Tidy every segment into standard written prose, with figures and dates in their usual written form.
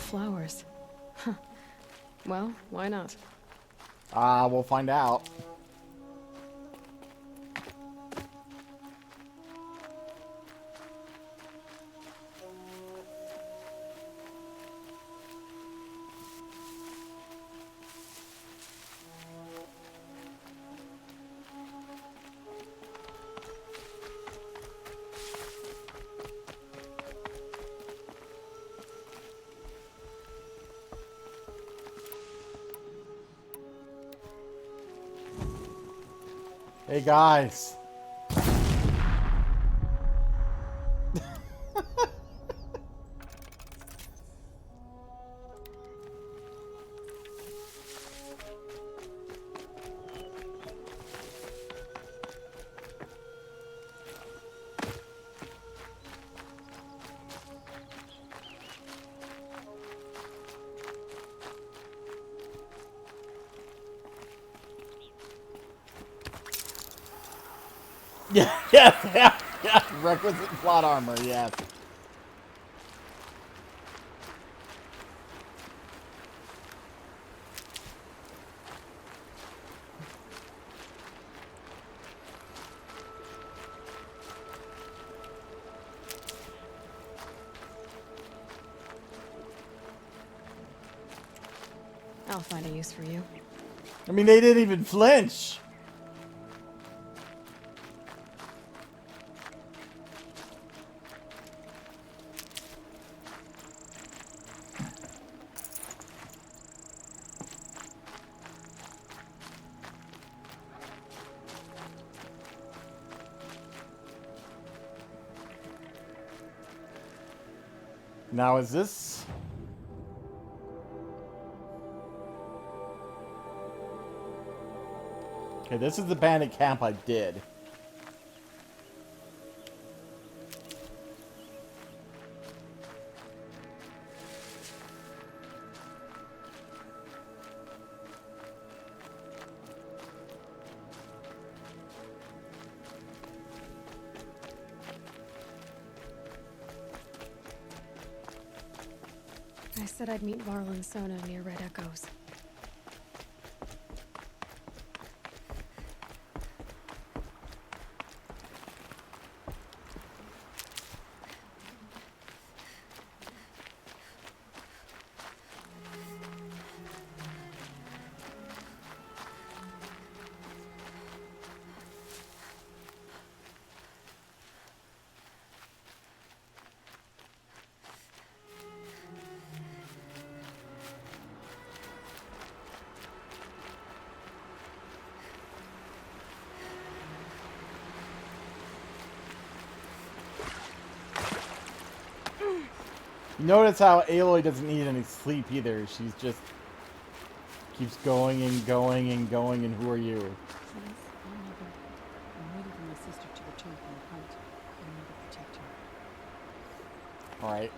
flowers. Huh. Well, why not? We'll find out. Hey guys. Yeah, yeah. Requisite plot armor, yes. I'll find a use for you. I mean, they didn't even flinch. Now is this... Okay, this is the bandit camp I did. I said I'd meet Varl and Sona near Red Echoes. Notice how Aloy doesn't need any sleep either. She's just keeps going and going and going, and who are you? Please, my mother. I'm waiting for my sister to return from the hunt. I need to protect her. Alright.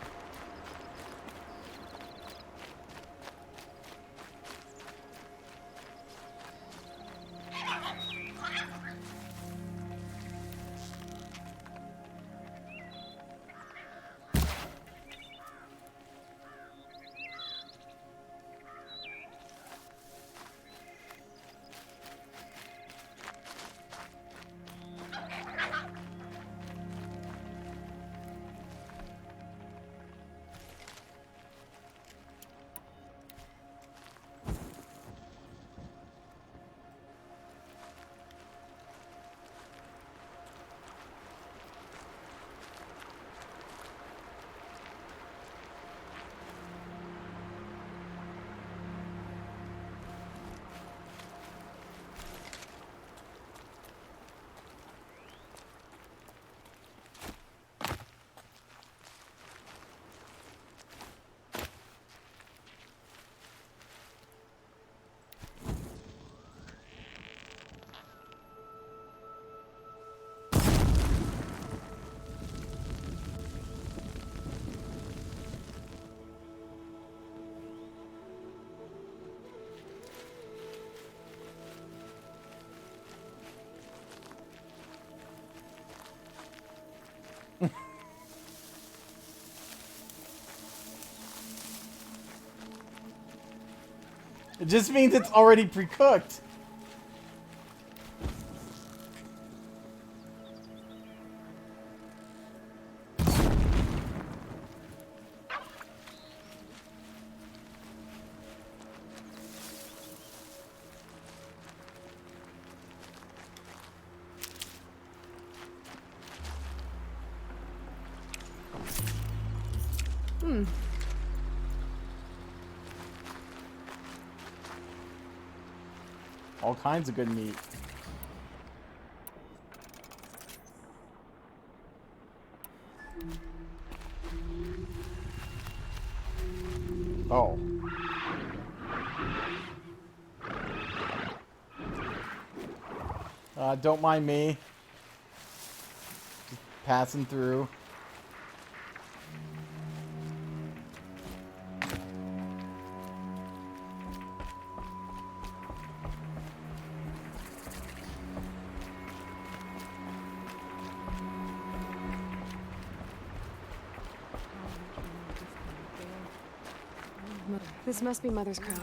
It just means it's already pre-cooked. All kinds of good meat. Oh. Don't mind me. Just passing through. This must be Mother's crown.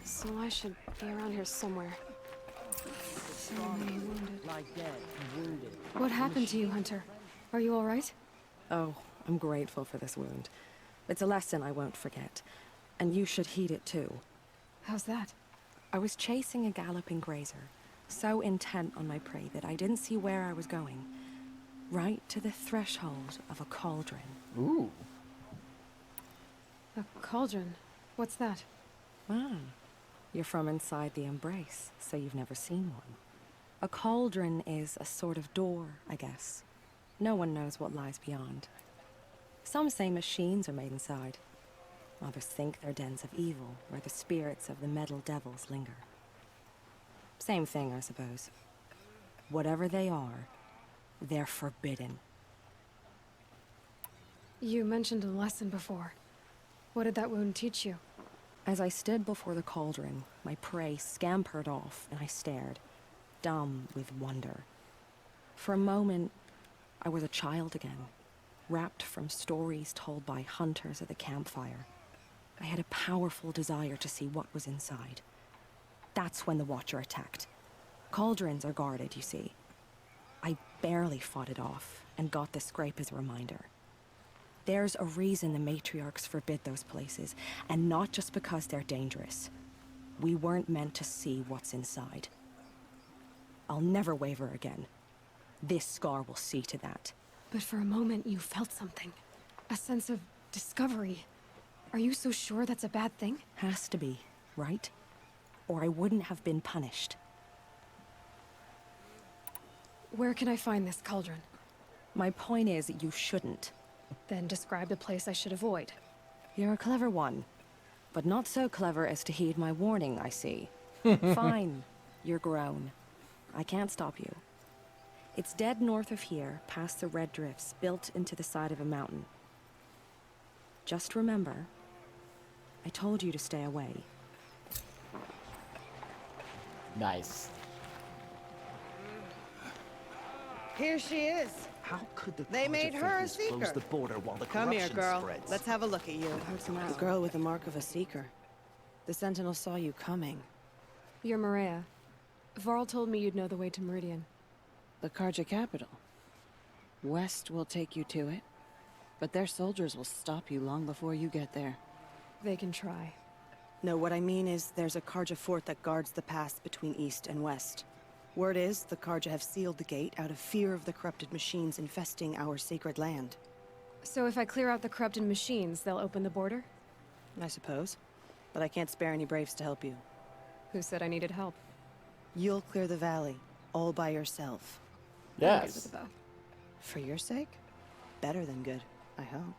So I should be around here somewhere. So many wounded. Lie dead and wounded. What happened to you, Hunter? Are you all right? Oh, I'm grateful for this wound. It's a lesson I won't forget. And you should heed it too. How's that? I was chasing a galloping grazer, so intent on my prey that I didn't see where I was going. Right to the threshold of a cauldron. Ooh. A cauldron. What's that? Ah, you're from inside the Embrace, so you've never seen one. A cauldron is a sort of door, I guess. No one knows what lies beyond. Some say machines are made inside. Others think they're dens of evil, where the spirits of the metal devils linger. Same thing, I suppose. Whatever they are, they're forbidden. You mentioned a lesson before. What did that wound teach you? As I stood before the cauldron, my prey scampered off, and I stared, dumb with wonder. For a moment, I was a child again, wrapped from stories told by hunters at the campfire. I had a powerful desire to see what was inside. That's when the Watcher attacked. Cauldrons are guarded, you see. I barely fought it off, and got the scrape as a reminder. There's a reason the matriarchs forbid those places, and not just because they're dangerous. We weren't meant to see what's inside. I'll never waver again. This scar will see to that. But for a moment you felt something. A sense of discovery. Are you so sure that's a bad thing? Has to be, right? Or I wouldn't have been punished. Where can I find this cauldron? My point is, you shouldn't. Then describe the place I should avoid. You're a clever one. But not so clever as to heed my warning, I see. Fine. You're grown. I can't stop you. It's dead north of here, past the red drifts, built into the side of a mountain. Just remember, I told you to stay away. Nice. Here she is. How could the They made her a Carja fighters close seeker. the border while the Come here, corruption girl. spreads? Let's have a look at you. The girl with the mark of a seeker. The Sentinel saw you coming. You're Maria. Varl told me you'd know the way to Meridian. The Carja capital. West will take you to it, but their soldiers will stop you long before you get there. They can try. No, what I mean is there's a Carja fort that guards the pass between east and west. Word is the Carja have sealed the gate out of fear of the corrupted machines infesting our sacred land. So if I clear out the corrupted machines, they'll open the border? I suppose. But I can't spare any braves to help you. Who said I needed help? You'll clear the valley, all by yourself. I'm good Yes. with a bow. For your sake? Better than good, I hope.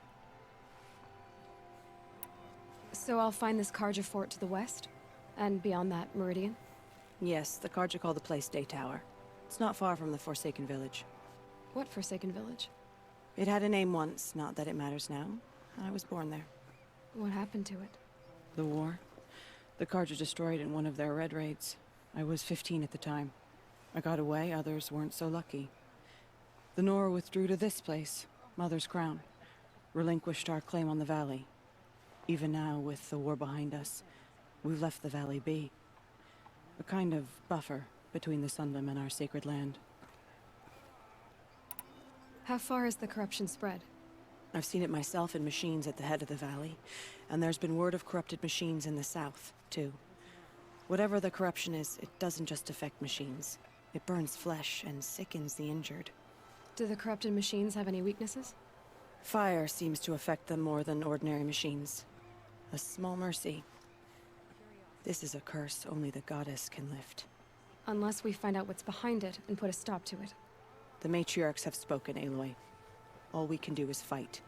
So I'll find this Carja fort to the west? And beyond that, Meridian? Yes, the Carja call the place Day Tower. It's not far from the Forsaken Village. What Forsaken Village? It had a name once, not that it matters now. I was born there. What happened to it? The war. The Carja destroyed in one of their red raids. I was 15 at the time. I got away, others weren't so lucky. The Nora withdrew to this place, Mother's Crown. Relinquished our claim on the valley. Even now, with the war behind us, We've left the valley be. A kind of buffer between the Sunlim and our sacred land. How far has the corruption spread? I've seen it myself in machines at the head of the valley, and there's been word of corrupted machines in the south, too. Whatever the corruption is, it doesn't just affect machines. It burns flesh and sickens the injured. Do the corrupted machines have any weaknesses? Fire seems to affect them more than ordinary machines. A small mercy. This is a curse only the goddess can lift. Unless we find out what's behind it and put a stop to it. The matriarchs have spoken, Aloy. All we can do is fight,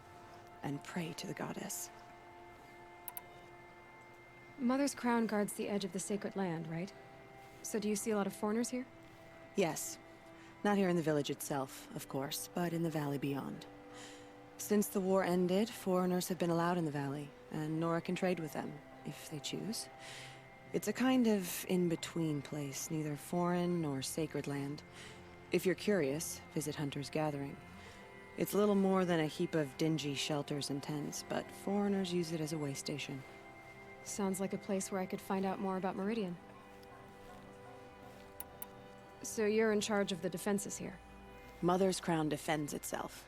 and pray to the goddess. Mother's crown guards the edge of the sacred land, right? So do you see a lot of foreigners here? Yes. Not here in the village itself, of course, but in the valley beyond. Since the war ended, foreigners have been allowed in the valley, and Nora can trade with them, if they choose. It's a kind of in-between place, neither foreign nor sacred land. If you're curious, visit Hunter's Gathering. It's little more than a heap of dingy shelters and tents, but foreigners use it as a way station. Sounds like a place where I could find out more about Meridian. So you're in charge of the defenses here? Mother's Crown defends itself.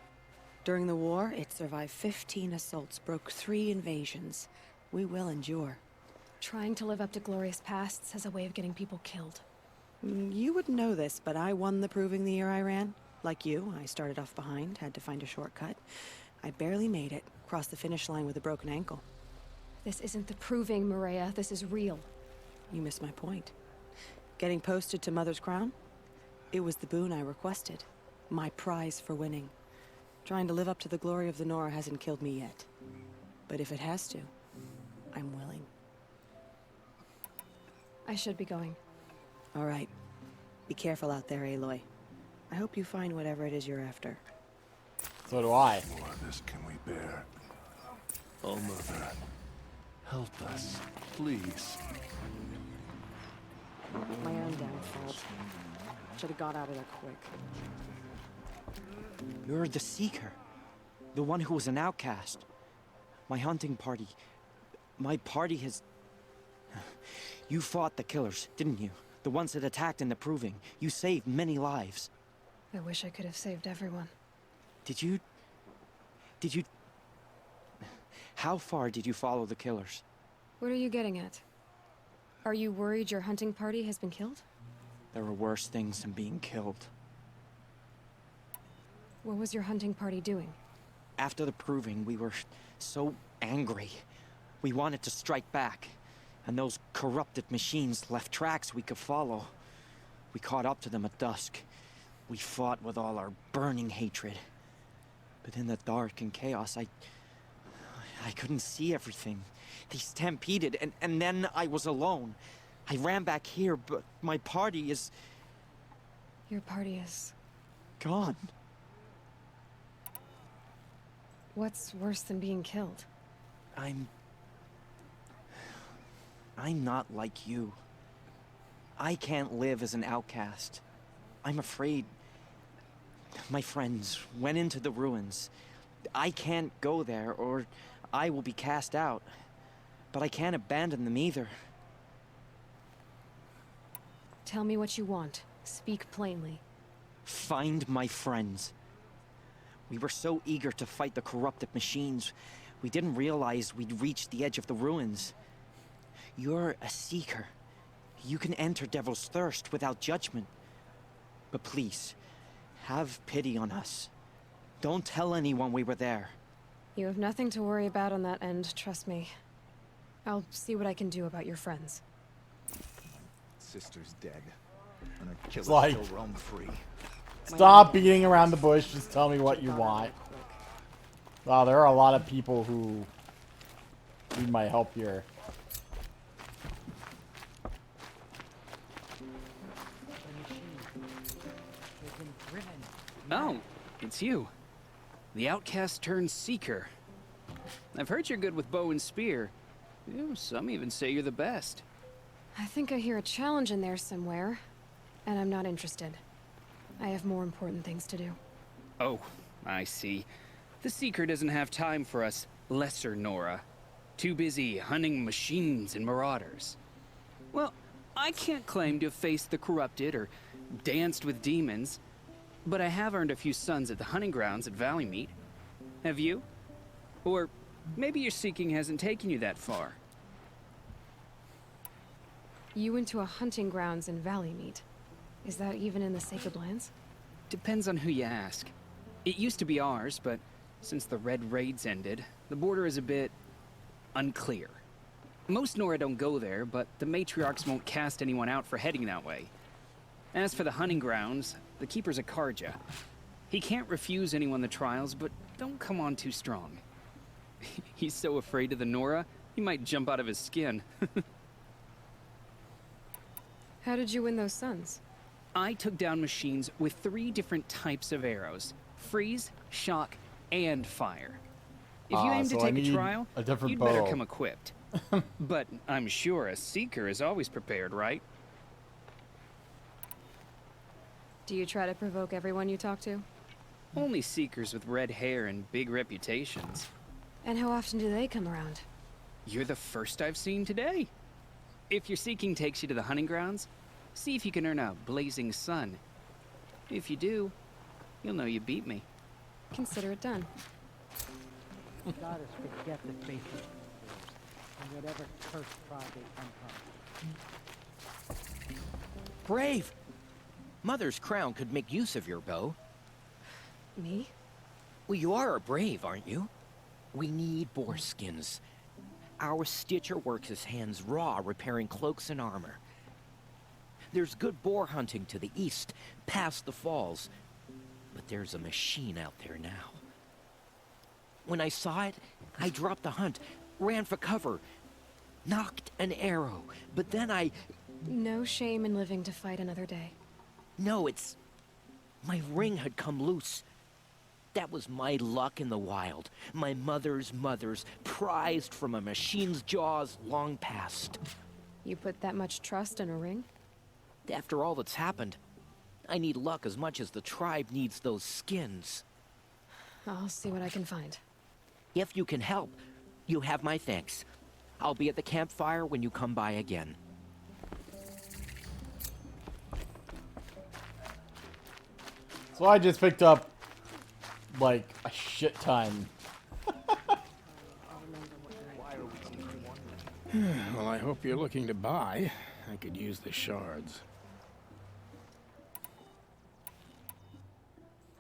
During the war, it survived 15 assaults, broke 3 invasions. We will endure. Trying to live up to glorious pasts has a way of getting people killed. You wouldn't know this, but I won the proving the year I ran. Like you, I started off behind, had to find a shortcut. I barely made it, crossed the finish line with a broken ankle. This isn't the proving, Maria. This is real. You missed my point. Getting posted to Mother's Crown? It was the boon I requested. My prize for winning. Trying to live up to the glory of the Nora hasn't killed me yet. But if it has to, I'm willing. I should be going. All right. Be careful out there, Aloy. I hope you find whatever it is you're after. So do I. More of this can we bear? Oh, Mother, help us, please. My own downfall. Should have got out of there quick. You're the Seeker. The one who was an outcast. My hunting party. My party has... You fought the killers, didn't you? The ones that attacked in the Proving. You saved many lives. I wish I could have saved everyone. Did you... How far did you follow the killers? What are you getting at? Are you worried your hunting party has been killed? There were worse things than being killed. What was your hunting party doing? After the Proving, we were so angry. We wanted to strike back. And those corrupted machines left tracks we could follow. We caught up to them at dusk. We fought with all our burning hatred. But in the dark and chaos, I couldn't see everything. They stampeded, and then I was alone. I ran back here, but my party is... Your party is... gone. What's worse than being killed? I'm not like you. I can't live as an outcast. I'm afraid... My friends went into the ruins. I can't go there, or I will be cast out. But I can't abandon them either. Tell me what you want. Speak plainly. Find my friends. We were so eager to fight the corrupted machines, we didn't realize we'd reached the edge of the ruins. You're a Seeker. You can enter Devil's Thirst without judgment. But please, have pity on us. Don't tell anyone we were there. You have nothing to worry about on that end, trust me. I'll see what I can do about your friends. Sister's dead. And her killers like- still roam free. Stop beating around the bush. Just tell me what you want. Wow, there are a lot of people who need my help here. Oh, it's you. The outcast turned seeker. I've heard you're good with bow and spear. Some even say you're the best. I think I hear a challenge in there somewhere, and I'm not interested. I have more important things to do. Oh, I see. The Seeker doesn't have time for us lesser Nora. Too busy hunting machines and marauders. Well, I can't claim to have faced the corrupted or danced with demons, but I have earned a few sons at the hunting grounds at Valleymeet. Have you? Or maybe your seeking hasn't taken you that far. You went to a hunting grounds in Valleymeet. Is that even in the Sacred Lands? Depends on who you ask. It used to be ours, but since the Red Raids ended, the border is a bit unclear. Most Nora don't go there, but the matriarchs won't cast anyone out for heading that way. As for the hunting grounds, the keeper's a Karja. He can't refuse anyone the trials, but don't come on too strong. He's so afraid of the Nora, he might jump out of his skin. How did you win those sons? I took down machines with 3 different types of arrows. Freeze, shock, and fire. If you aim to so I take a need trial, a different you'd better bow. come equipped. But I'm sure a seeker is always prepared, right? Do you try to provoke everyone you talk to? Only seekers with red hair and big reputations. And how often do they come around? You're the first I've seen today. If your seeking takes you to the hunting grounds, see if you can earn a blazing sun. If you do, you'll know you beat me. Consider it done. Goddess forget the faith and whatever cursed tribe they come from. Brave! Mother's crown could make use of your bow. Me? Well, you are a brave, aren't you? We need boar skins. Our Stitcher works his hands raw repairing cloaks and armor. There's good boar hunting to the east, past the falls. But there's a machine out there now. When I saw it, I dropped the hunt, ran for cover, knocked an arrow, but then I... No shame in living to fight another day. No, it's... My ring had come loose. That was my luck in the wild. My mother's prized from a machine's jaws long past. You put that much trust in a ring? After all that's happened, I need luck as much as the tribe needs those skins. I'll see what I can find. If you can help, you have my thanks. I'll be at the campfire when you come by again. So I just picked up, like, a shit ton. Well, I hope you're looking to buy. I could use the shards.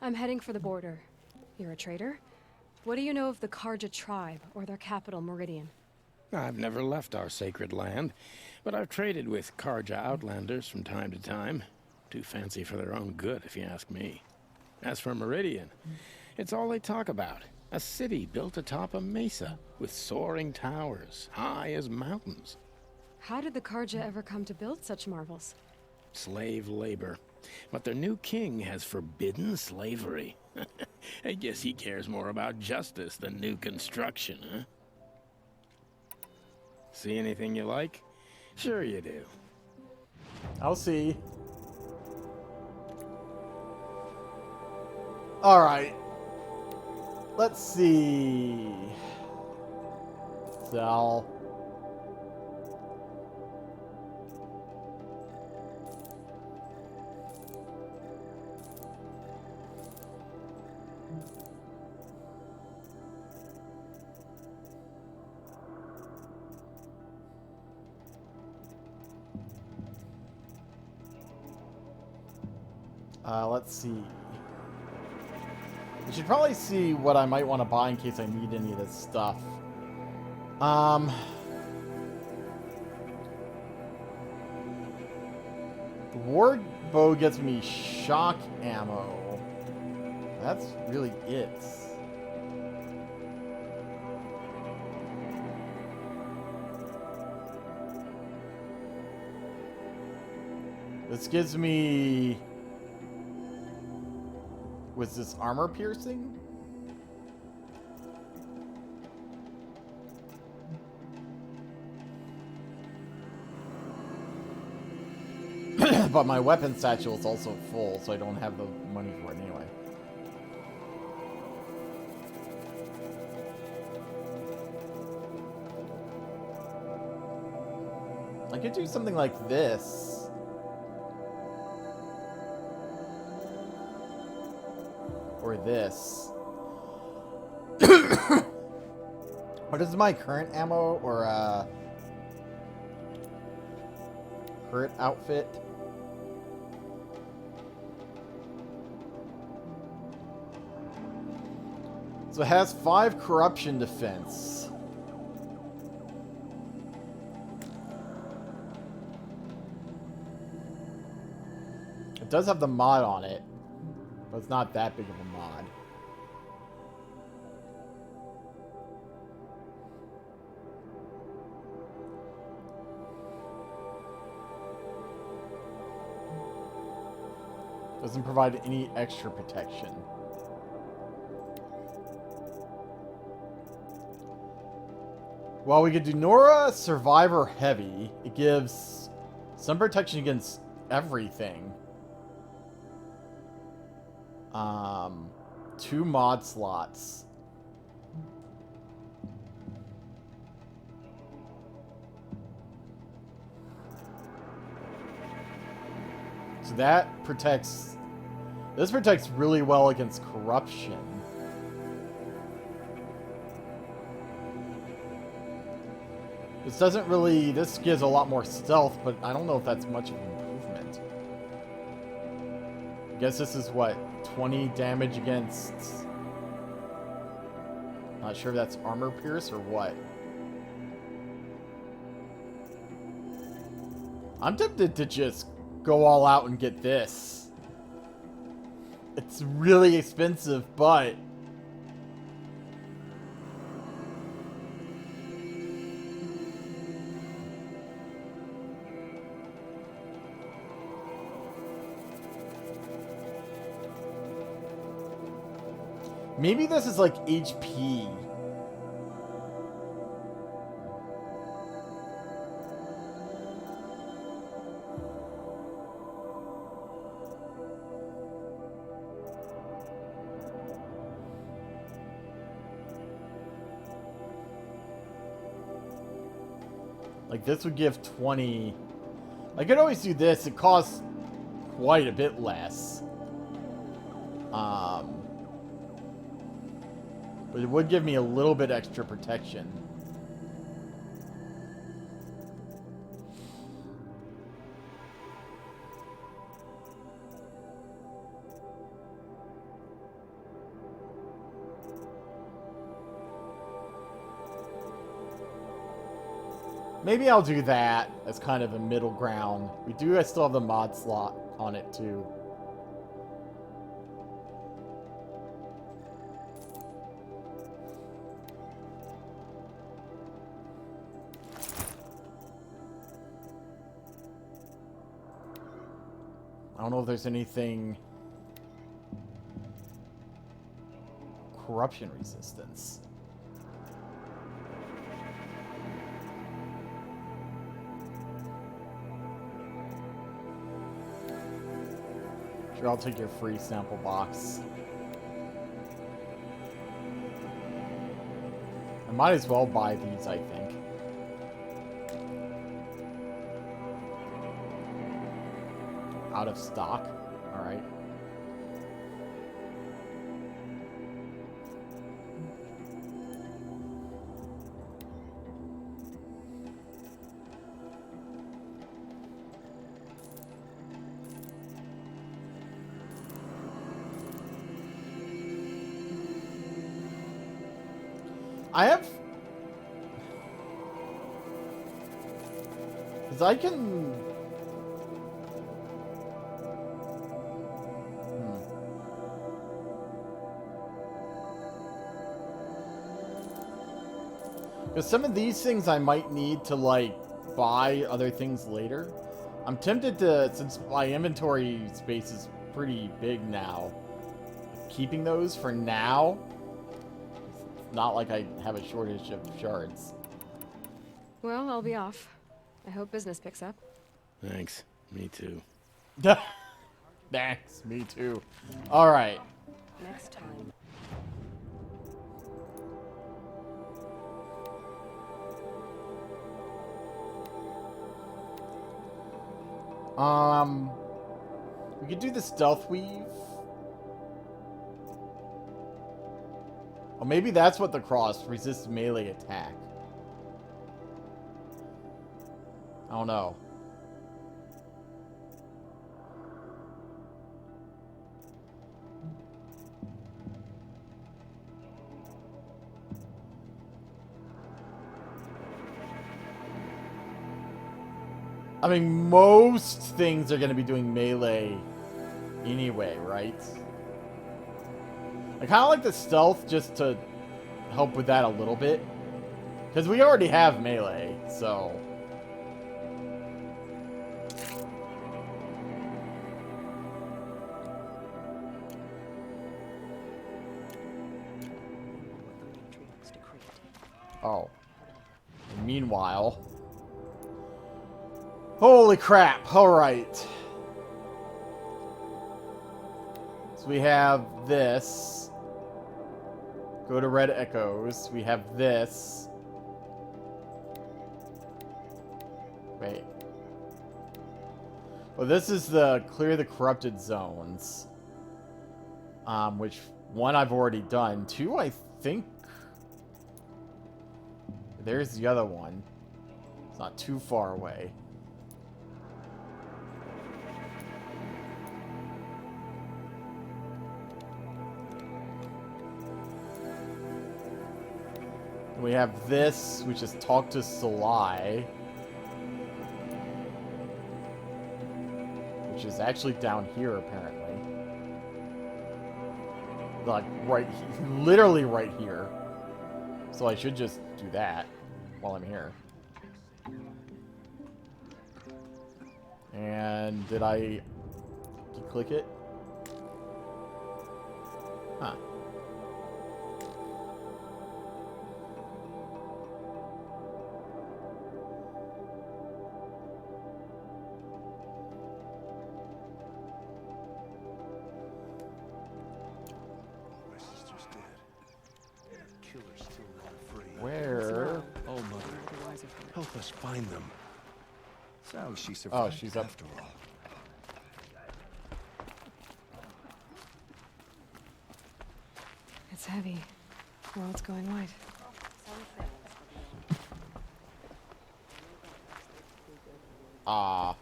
I'm heading for the border. You're a trader? What do you know of the Karja tribe, or their capital, Meridian? I've never left our sacred land, but I've traded with Karja outlanders from time to time. Too fancy for their own good, if you ask me. As for Meridian, it's all they talk about. A city built atop a mesa, with soaring towers, high as mountains. How did the Karja ever come to build such marvels? Slave labor. But their new king has forbidden slavery. I guess he cares more about justice than new construction, huh? See anything you like? Sure you do. I'll see. Alright. Let's see. Sell. Let's see. We should probably see what I might want to buy in case I need any of this stuff. The ward bow gets me shock ammo. That's really it. This gives me... Was this armor piercing? But my weapon satchel is also full, so I don't have the money for it anyway. I could do something like this. Or this. What is my current ammo or current outfit? So it has 5 corruption defense. It does have the mod on it, but it's not that big of a mod. Doesn't provide any extra protection. Well, we could do Nora Survivor Heavy. It gives some protection against everything. 2 mod slots. So that protects... This protects really well against corruption. This doesn't really... This gives a lot more stealth, but I don't know if that's much of an improvement. I guess this is what? 20 damage against... Not sure if that's armor pierce or what. I'm tempted to just go all out and get this. It's really expensive, but... Maybe this is like HP. Like this would give 20. I could always do this. It costs quite a bit less. But it would give me a little bit extra protection. Maybe I'll do that as kind of a middle ground. I still have the mod slot on it too. I don't know if there's anything... Corruption resistance. Sure, I'll take your free sample box. I might as well buy these, I think. Out of stock. Alright. I have... Because I can... Because some of these things I might need to, like, buy other things later. I'm tempted to, since my inventory space is pretty big now, keeping those for now. It's not like I have a shortage of shards. Well, I'll be off. I hope business picks up. Thanks. Me too. Thanks. Me too. All right. Next time. We could do the stealth weave. Oh, maybe that's what the cross resists melee attack. I don't know. I mean, most things are going to be doing melee anyway, right? I kind of like the stealth just to help with that a little bit. Because we already have melee, so... Oh. Meanwhile... Holy crap, alright. So we have this. Go to Red Echoes. We have this. Wait. Well, this is the clear the corrupted zones. Which one I've already done. Two, I think. There's the other one. It's not too far away. We have this, which is talk to Salai. Which is actually down here, apparently. Like, right, literally right here. So I should just do that while I'm here. And did I click it? Huh. Where? Oh, Mother, help us find them. So she Oh, survived she's up. after all. It's heavy. World's going white. Ah.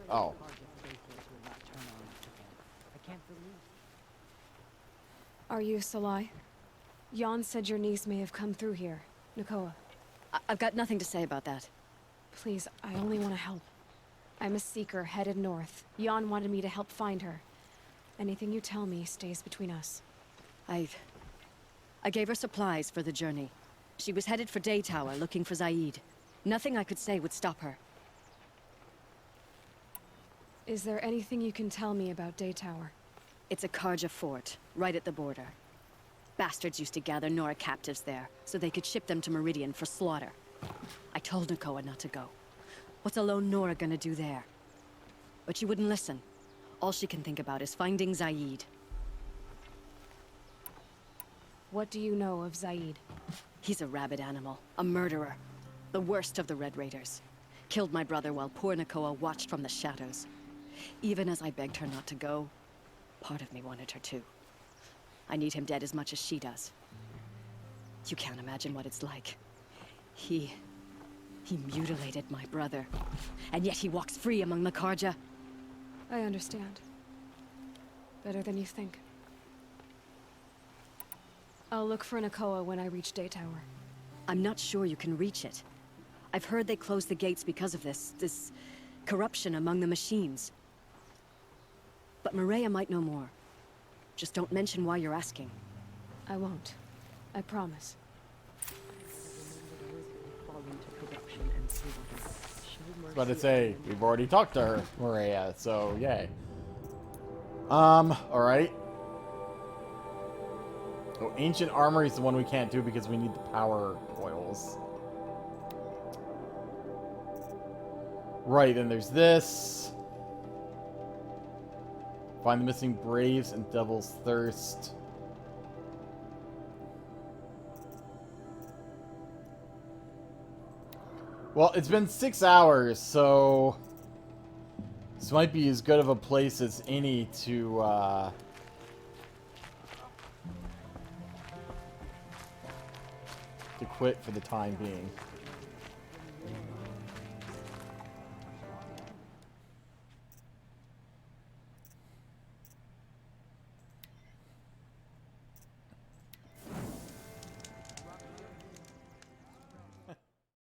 Oh. Are you Salai? Jan said your niece may have come through here. Nakoa. I've got nothing to say about that. Please, I only want to help. I'm a seeker headed north. Jan wanted me to help find her. Anything you tell me stays between us. I gave her supplies for the journey. She was headed for Daytower looking for Zaid. Nothing I could say would stop her. Is there anything you can tell me about Daytower? It's a Karja fort, right at the border. Bastards used to gather Nora captives there, so they could ship them to Meridian for slaughter. I told Nakoa not to go. What's a lone Nora gonna do there? But she wouldn't listen. All she can think about is finding Zaid. What do you know of Zaid? He's a rabid animal, a murderer. The worst of the Red Raiders. Killed my brother while poor Nakoa watched from the shadows. Even as I begged her not to go, part of me wanted her to. I need him dead as much as she does. You can't imagine what it's like. He mutilated my brother. And yet he walks free among the Karja. I understand. Better than you think. I'll look for Nakoa when I reach Daytower. I'm not sure you can reach it. I've heard they closed the gates because of this corruption among the machines. But Maria might know more. Just don't mention why you're asking. I won't. I promise. I was about to say, we've already talked to her, Maria, so yay. Alright. Oh, Ancient Armory is the one we can't do because we need the power coils. Right, then there's this. Find the missing Braves and Devil's Thirst. Well, it's been 6 hours, so this might be as good of a place as any to quit for the time being.